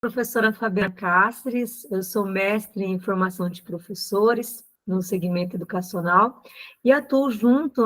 Professora Fabiana Cáceres, eu sou mestre em formação de professores no segmento educacional e atuo junto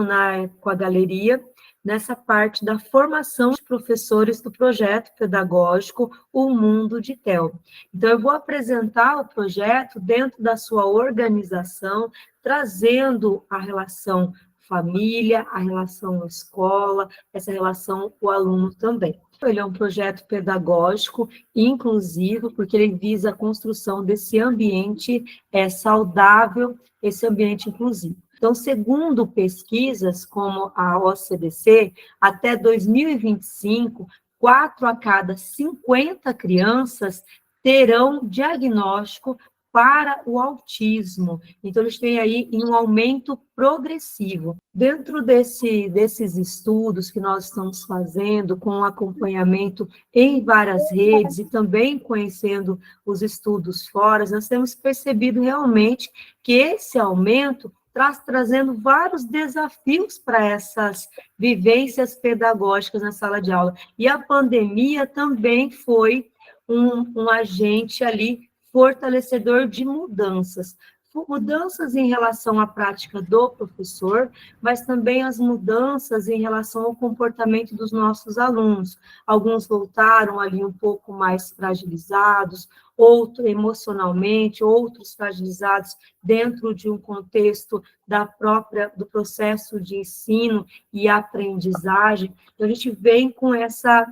com a galeria nessa parte da formação de professores do projeto pedagógico O Mundo de Tel. Então, eu vou apresentar o projeto dentro da sua organização, trazendo a relação família, a relação escola, essa relação com o aluno também. Ele é um projeto pedagógico inclusivo, porque ele visa a construção desse ambiente saudável, esse ambiente inclusivo. Então, segundo pesquisas como a OCDC, até 2025, 4 a cada 50 crianças terão diagnóstico para o autismo. Então, eles têm aí um aumento progressivo. Dentro desses estudos que nós estamos fazendo, com acompanhamento em várias redes e também conhecendo os estudos fora, nós temos percebido realmente que esse aumento trazendo vários desafios para essas vivências pedagógicas na sala de aula. E a pandemia também foi um agente ali fortalecedor de mudanças em relação à prática do professor, mas também as mudanças em relação ao comportamento dos nossos alunos. Alguns voltaram ali um pouco mais fragilizados, outros emocionalmente, outros fragilizados dentro de um contexto do processo de ensino e aprendizagem. Então, a gente vem com essa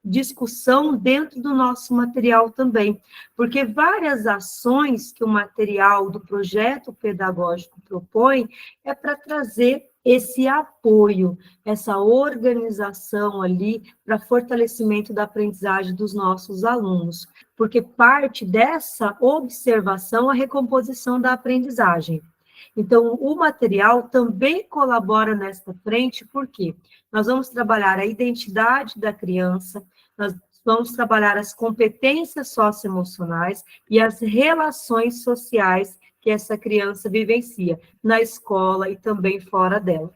discussão dentro do nosso material também, porque várias ações que o material do projeto pedagógico propõe é para trazer esse apoio, essa organização ali para fortalecimento da aprendizagem dos nossos alunos, porque parte dessa observação a recomposição da aprendizagem. Então, o material também colabora nesta frente, porque nós vamos trabalhar a identidade da criança, nós vamos trabalhar as competências socioemocionais e as relações sociais que essa criança vivencia na escola e também fora dela,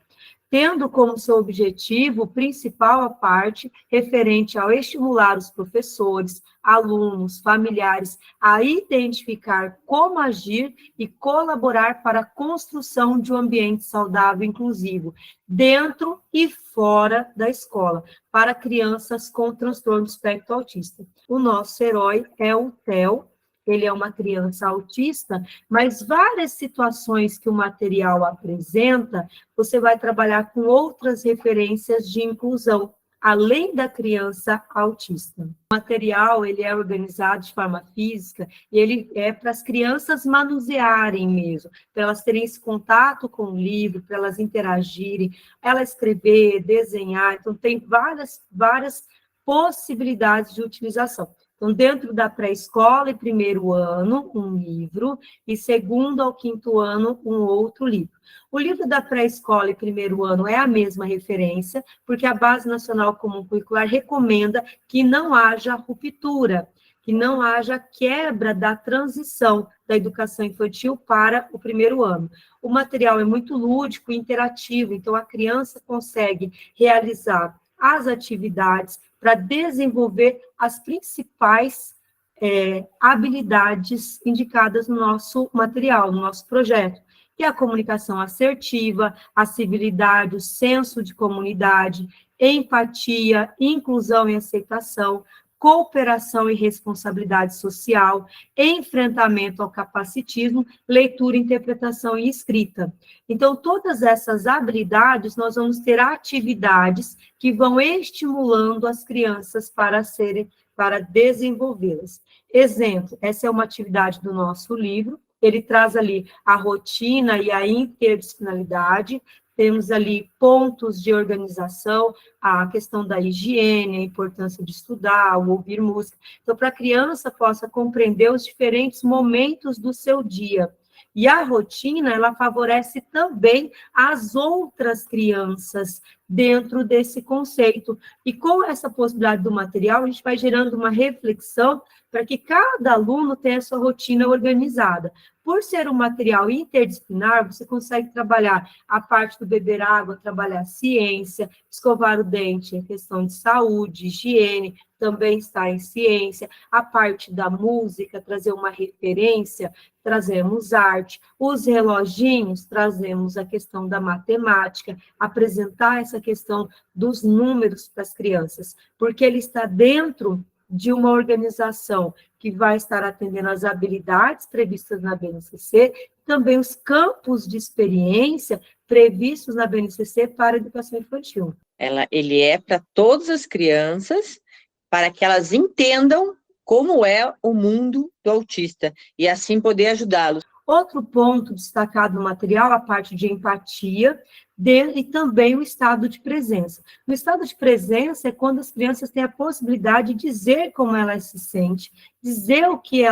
tendo como seu objetivo principal a parte referente ao estimular os professores, alunos, familiares a identificar como agir e colaborar para a construção de um ambiente saudável e inclusivo, dentro e fora da escola, para crianças com transtorno do espectro autista. O nosso herói é o Theo. Ele é uma criança autista, mas várias situações que o material apresenta, você vai trabalhar com outras referências de inclusão, além da criança autista. O material, ele é organizado de forma física, e ele é para as crianças manusearem mesmo, para elas terem esse contato com o livro, para elas interagirem, ela escrever, desenhar, então tem várias possibilidades de utilização. Então, dentro da pré-escola e primeiro ano, um livro, e segundo ao quinto ano, um outro livro. O livro da pré-escola e primeiro ano é a mesma referência, porque a Base Nacional Comum Curricular recomenda que não haja ruptura, que não haja quebra da transição da educação infantil para o primeiro ano. O material é muito lúdico e interativo, então a criança consegue realizar as atividades para desenvolver as principais habilidades indicadas no nosso material, no nosso projeto, que é a comunicação assertiva, a civilidade, o senso de comunidade, empatia, inclusão e aceitação, cooperação e responsabilidade social, enfrentamento ao capacitismo, leitura, interpretação e escrita. Então, todas essas habilidades, nós vamos ter atividades que vão estimulando as crianças para desenvolvê-las. Exemplo, essa é uma atividade do nosso livro, ele traz ali a rotina e a interdisciplinaridade, temos ali pontos de organização, a questão da higiene, a importância de estudar, o ouvir música. Então, para a criança possa compreender os diferentes momentos do seu dia. E a rotina, ela favorece também as outras crianças dentro desse conceito. E com essa possibilidade do material, a gente vai gerando uma reflexão para que cada aluno tenha a sua rotina organizada. Por ser um material interdisciplinar, você consegue trabalhar a parte do beber água, trabalhar ciência, escovar o dente, a questão de saúde, higiene, também está em ciência, a parte da música, trazer uma referência, trazemos arte, os reloginhos, trazemos a questão da matemática, apresentar essa questão dos números para as crianças, porque ele está dentro de uma organização que vai estar atendendo às habilidades previstas na BNCC, também os campos de experiência previstos na BNCC para a educação infantil. Ele é para todas as crianças, para que elas entendam como é o mundo do autista, e assim poder ajudá-los. Outro ponto destacado no material, a parte de empatia, e também o estado de presença. No estado de presença é quando as crianças têm a possibilidade de dizer como elas se sentem, dizer o que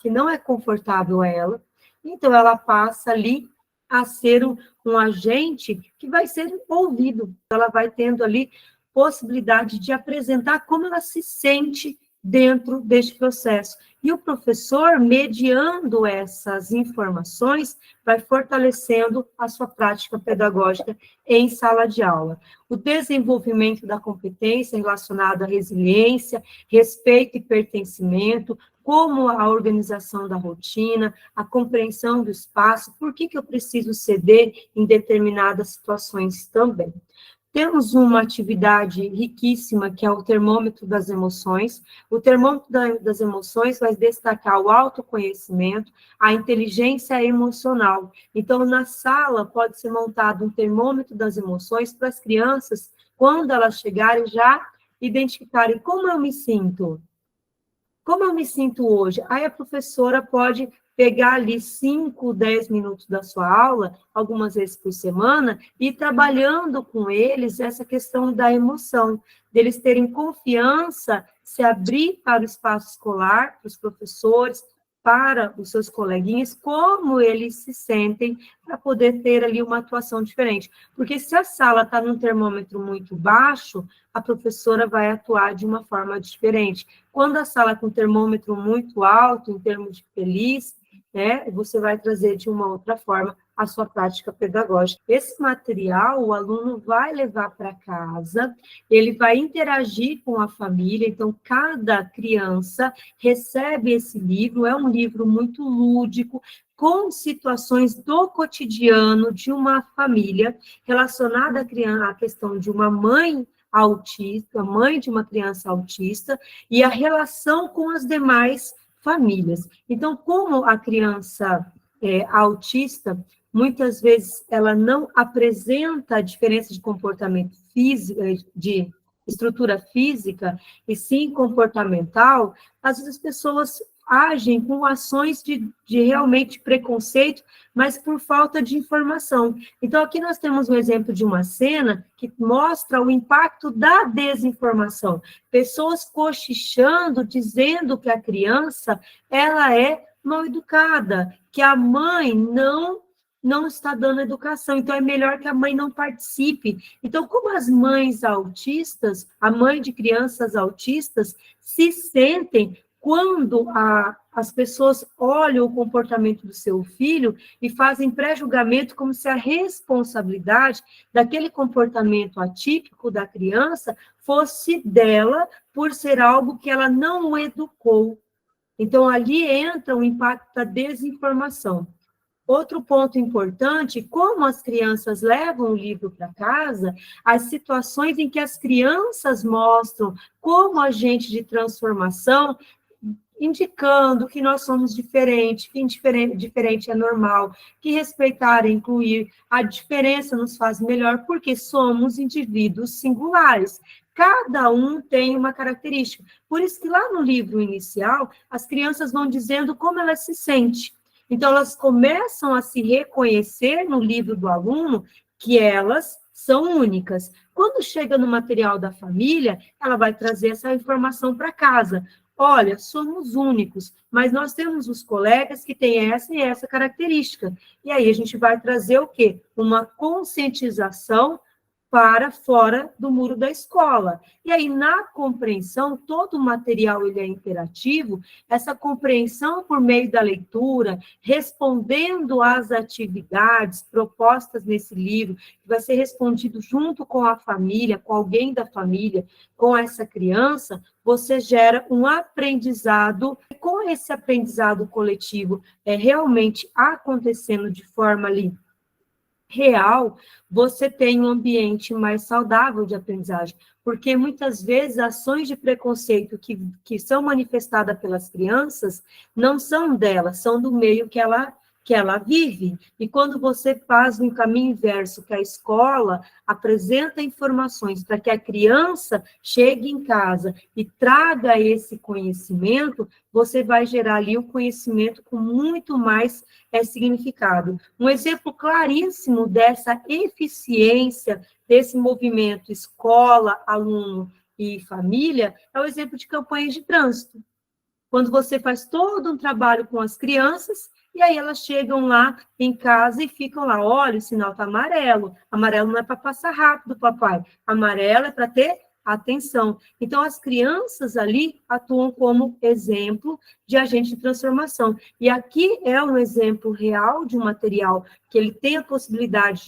não é confortável a ela, então ela passa ali a ser um agente que vai ser ouvido, ela vai tendo ali possibilidade de apresentar como ela se sente dentro deste processo. E o professor, mediando essas informações, vai fortalecendo a sua prática pedagógica em sala de aula. O desenvolvimento da competência relacionada à resiliência, respeito e pertencimento, como a organização da rotina, a compreensão do espaço, por que eu preciso ceder em determinadas situações também. Temos uma atividade riquíssima, que é o termômetro das emoções. O termômetro das emoções vai destacar o autoconhecimento, a inteligência emocional. Então, na sala, pode ser montado um termômetro das emoções para as crianças, quando elas chegarem, já identificarem como eu me sinto. Como eu me sinto hoje? Aí a professora pode pegar ali 5, 10 minutos da sua aula, algumas vezes por semana, e ir trabalhando com eles essa questão da emoção, deles terem confiança, se abrir para o espaço escolar, para os professores, para os seus coleguinhas, como eles se sentem, para poder ter ali uma atuação diferente. Porque se a sala está num termômetro muito baixo, a professora vai atuar de uma forma diferente. Quando a sala com termômetro muito alto, em termos de feliz, né, você vai trazer de uma outra forma a sua prática pedagógica. Esse material, o aluno vai levar para casa, ele vai interagir com a família, então cada criança recebe esse livro, é um livro muito lúdico, com situações do cotidiano de uma família, relacionada à questão de uma mãe autista, mãe de uma criança autista, e a relação com as demais famílias. Então, como a criança autista, muitas vezes ela não apresenta a diferença de comportamento físico, de estrutura física, e sim comportamental, às vezes as pessoas agem com ações de realmente preconceito, mas por falta de informação. Então, aqui nós temos um exemplo de uma cena que mostra o impacto da desinformação. Pessoas cochichando, dizendo que a criança, ela é mal educada, que a mãe não está dando educação, então é melhor que a mãe não participe. Então, como as mães autistas, a mãe de crianças autistas, se sentem quando as pessoas olham o comportamento do seu filho e fazem pré-julgamento como se a responsabilidade daquele comportamento atípico da criança fosse dela, por ser algo que ela não educou. Então, ali entra o impacto da desinformação. Outro ponto importante, como as crianças levam o livro para casa, as situações em que as crianças mostram como agente de transformação, indicando que nós somos diferentes, que diferente é normal, que respeitar e incluir, a diferença nos faz melhor, porque somos indivíduos singulares. Cada um tem uma característica. Por isso que lá no livro inicial, as crianças vão dizendo como elas se sentem. Então, elas começam a se reconhecer no livro do aluno que elas são únicas. Quando chega no material da família, ela vai trazer essa informação para casa. Olha, somos únicos, mas nós temos os colegas que têm essa e essa característica. E aí a gente vai trazer o quê? Uma conscientização para fora do muro da escola. E aí, na compreensão, todo o material ele é interativo, essa compreensão por meio da leitura, respondendo às atividades propostas nesse livro, que vai ser respondido junto com a família, com alguém da família, com essa criança, você gera um aprendizado. Com esse aprendizado coletivo realmente acontecendo de forma ali real, você tem um ambiente mais saudável de aprendizagem, porque muitas vezes ações de preconceito que são manifestadas pelas crianças não são delas, são do meio que ela vive. E quando você faz um caminho inverso, que a escola apresenta informações para que a criança chegue em casa e traga esse conhecimento, você vai gerar ali um conhecimento com muito mais significado. Um exemplo claríssimo dessa eficiência, desse movimento escola, aluno e família, é o exemplo de campanhas de trânsito. Quando você faz todo um trabalho com as crianças, e aí elas chegam lá em casa e ficam lá, olha, o sinal está amarelo. Amarelo não é para passar rápido, papai. Amarelo é para ter atenção. Então, as crianças ali atuam como exemplo de agente de transformação. E aqui é um exemplo real de um material que ele tem a possibilidade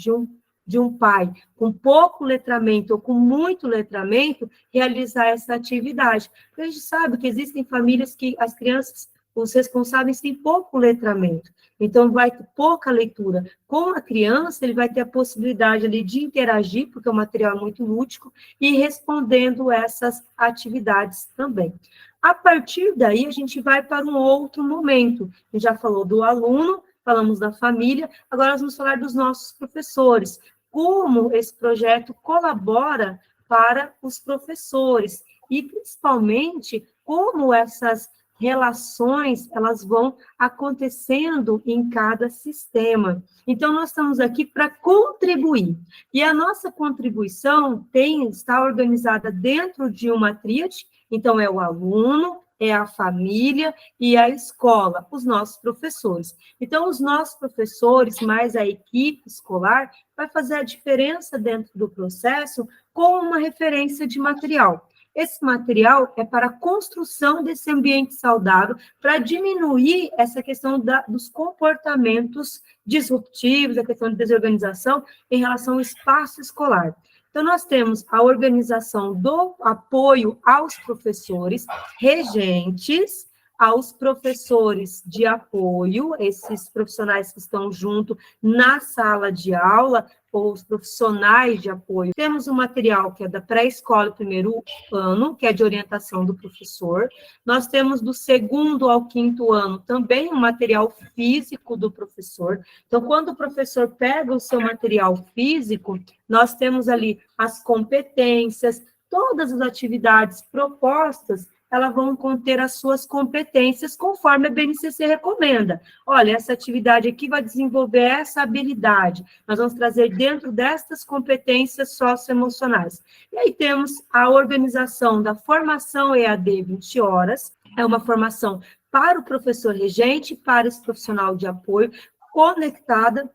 de um pai com pouco letramento ou com muito letramento realizar essa atividade. Porque a gente sabe que existem famílias que as crianças, os responsáveis têm pouco letramento, então vai ter pouca leitura. Com a criança, ele vai ter a possibilidade ali de interagir, porque o material é muito lúdico, e respondendo essas atividades também. A partir daí, a gente vai para um outro momento. A gente já falou do aluno, falamos da família, agora nós vamos falar dos nossos professores. Como esse projeto colabora para os professores, e principalmente como essas relações, elas vão acontecendo em cada sistema. Então, nós estamos aqui para contribuir. E a nossa contribuição está organizada dentro de uma tríade, então é o aluno, é a família e a escola, os nossos professores. Então, os nossos professores, mais a equipe escolar, vai fazer a diferença dentro do processo com uma referência de material. Esse material é para a construção desse ambiente saudável, para diminuir essa questão dos comportamentos disruptivos, a questão de desorganização em relação ao espaço escolar. Então, nós temos a organização do apoio aos professores regentes, aos professores de apoio, esses profissionais que estão junto na sala de aula, ou os profissionais de apoio. Temos um material que é da pré-escola, primeiro ano, que é de orientação do professor. Nós temos do segundo ao quinto ano também um material físico do professor. Então, quando o professor pega o seu material físico, nós temos ali as competências, todas as atividades propostas, elas vão conter as suas competências conforme a BNCC recomenda. Olha, essa atividade aqui vai desenvolver essa habilidade. Nós vamos trazer dentro destas competências socioemocionais. E aí temos a organização da formação EAD 20 horas. É uma formação para o professor regente, para esse profissional de apoio, conectada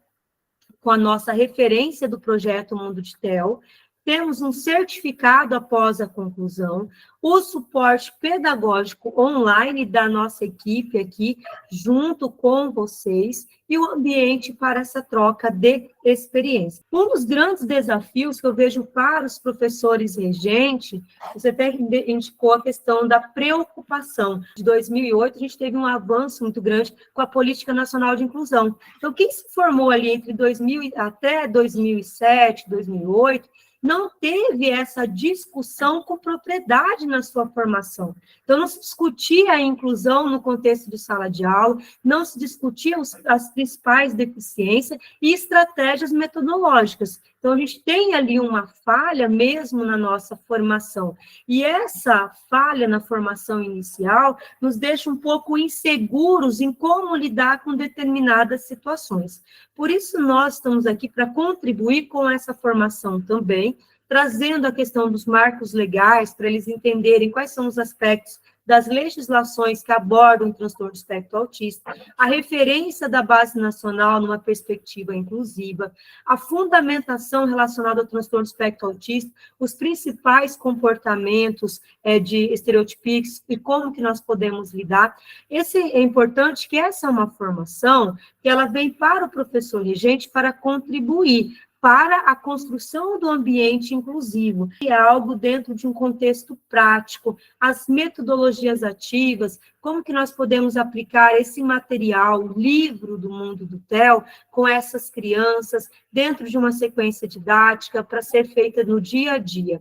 com a nossa referência do projeto Mundo de TEL. Temos um certificado após a conclusão, o suporte pedagógico online da nossa equipe aqui, junto com vocês, e o ambiente para essa troca de experiência. Um dos grandes desafios que eu vejo para os professores regentes, você até indicou a questão da preocupação. De 2008, a gente teve um avanço muito grande com a Política Nacional de Inclusão. Então, quem se formou ali entre 2000 até 2007, 2008, não teve essa discussão com propriedade na sua formação. Então, não se discutia a inclusão no contexto de sala de aula, não se discutia as principais deficiências e estratégias metodológicas. Então, a gente tem ali uma falha mesmo na nossa formação. E essa falha na formação inicial nos deixa um pouco inseguros em como lidar com determinadas situações. Por isso, nós estamos aqui para contribuir com essa formação também, trazendo a questão dos marcos legais, para eles entenderem quais são os aspectos das legislações que abordam o transtorno do espectro autista, a referência da Base Nacional numa perspectiva inclusiva, a fundamentação relacionada ao transtorno do espectro autista, os principais comportamentos de estereotípicos e como que nós podemos lidar. É importante que essa é uma formação que ela vem para o professor regente para contribuir para a construção do ambiente inclusivo, que é algo dentro de um contexto prático, as metodologias ativas, como que nós podemos aplicar esse material, o livro do mundo do TEL, com essas crianças, dentro de uma sequência didática para ser feita no dia a dia.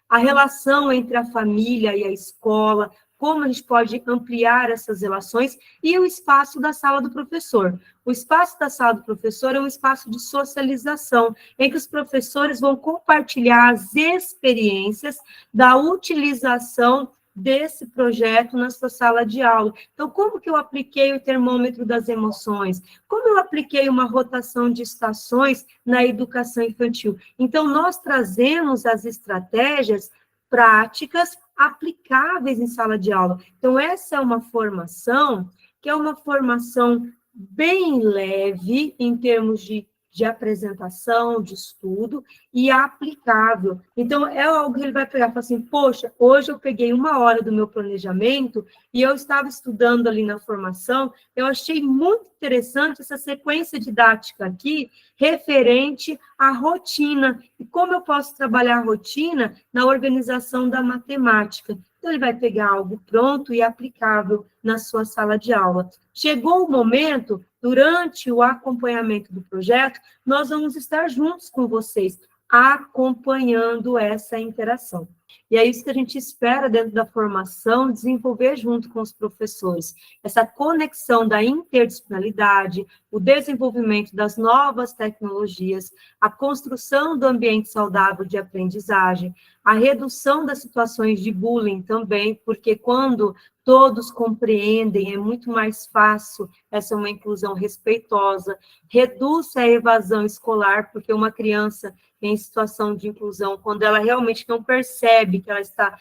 A relação entre a família e a escola, como a gente pode ampliar essas relações, e o espaço da sala do professor. O espaço da sala do professor é um espaço de socialização, em que os professores vão compartilhar as experiências da utilização desse projeto na sua sala de aula. Então, como que eu apliquei o termômetro das emoções? Como eu apliquei uma rotação de estações na educação infantil? Então, nós trazemos as estratégias práticas aplicáveis em sala de aula. Então, essa é uma formação que é uma formação bem leve em termos de apresentação, de estudo, e aplicável. Então, é algo que ele vai pegar e falar assim, poxa, hoje eu peguei 1 hora do meu planejamento e eu estava estudando ali na formação, eu achei muito interessante essa sequência didática aqui, referente à rotina, e como eu posso trabalhar a rotina na organização da matemática. Então, ele vai pegar algo pronto e aplicável na sua sala de aula. Chegou o momento, durante o acompanhamento do projeto, nós vamos estar juntos com vocês, acompanhando essa interação. E é isso que a gente espera dentro da formação, desenvolver junto com os professores. Essa conexão da interdisciplinaridade, o desenvolvimento das novas tecnologias, a construção do ambiente saudável de aprendizagem, a redução das situações de bullying também, porque quando todos compreendem, é muito mais fácil, essa é uma inclusão respeitosa, reduz a evasão escolar, porque uma criança em situação de inclusão, quando ela realmente não percebe que ela está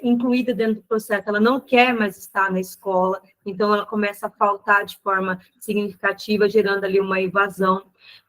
incluída dentro do processo, ela não quer mais estar na escola, então ela começa a faltar de forma significativa, gerando ali uma evasão.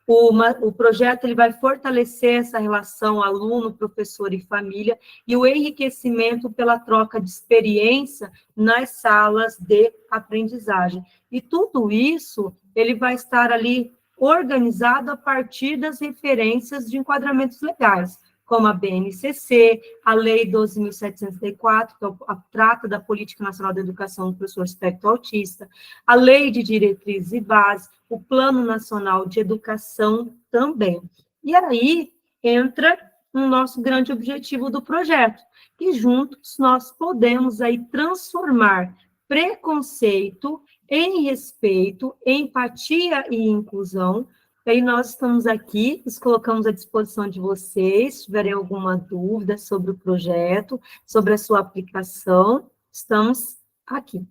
O projeto ele vai fortalecer essa relação aluno, professor e família, e o enriquecimento pela troca de experiência nas salas de aprendizagem. E tudo isso, ele vai estar ali organizado a partir das referências de enquadramentos legais, como a BNCC, a Lei 12.704, que trata da Política Nacional da Educação do Professor Espectro Autista, a Lei de Diretrizes e Bases, o Plano Nacional de Educação também. E aí entra o nosso grande objetivo do projeto, que juntos nós podemos aí transformar preconceito em respeito, empatia e inclusão. E aí nós estamos aqui, nos colocamos à disposição de vocês, se tiverem alguma dúvida sobre o projeto, sobre a sua aplicação, estamos aqui.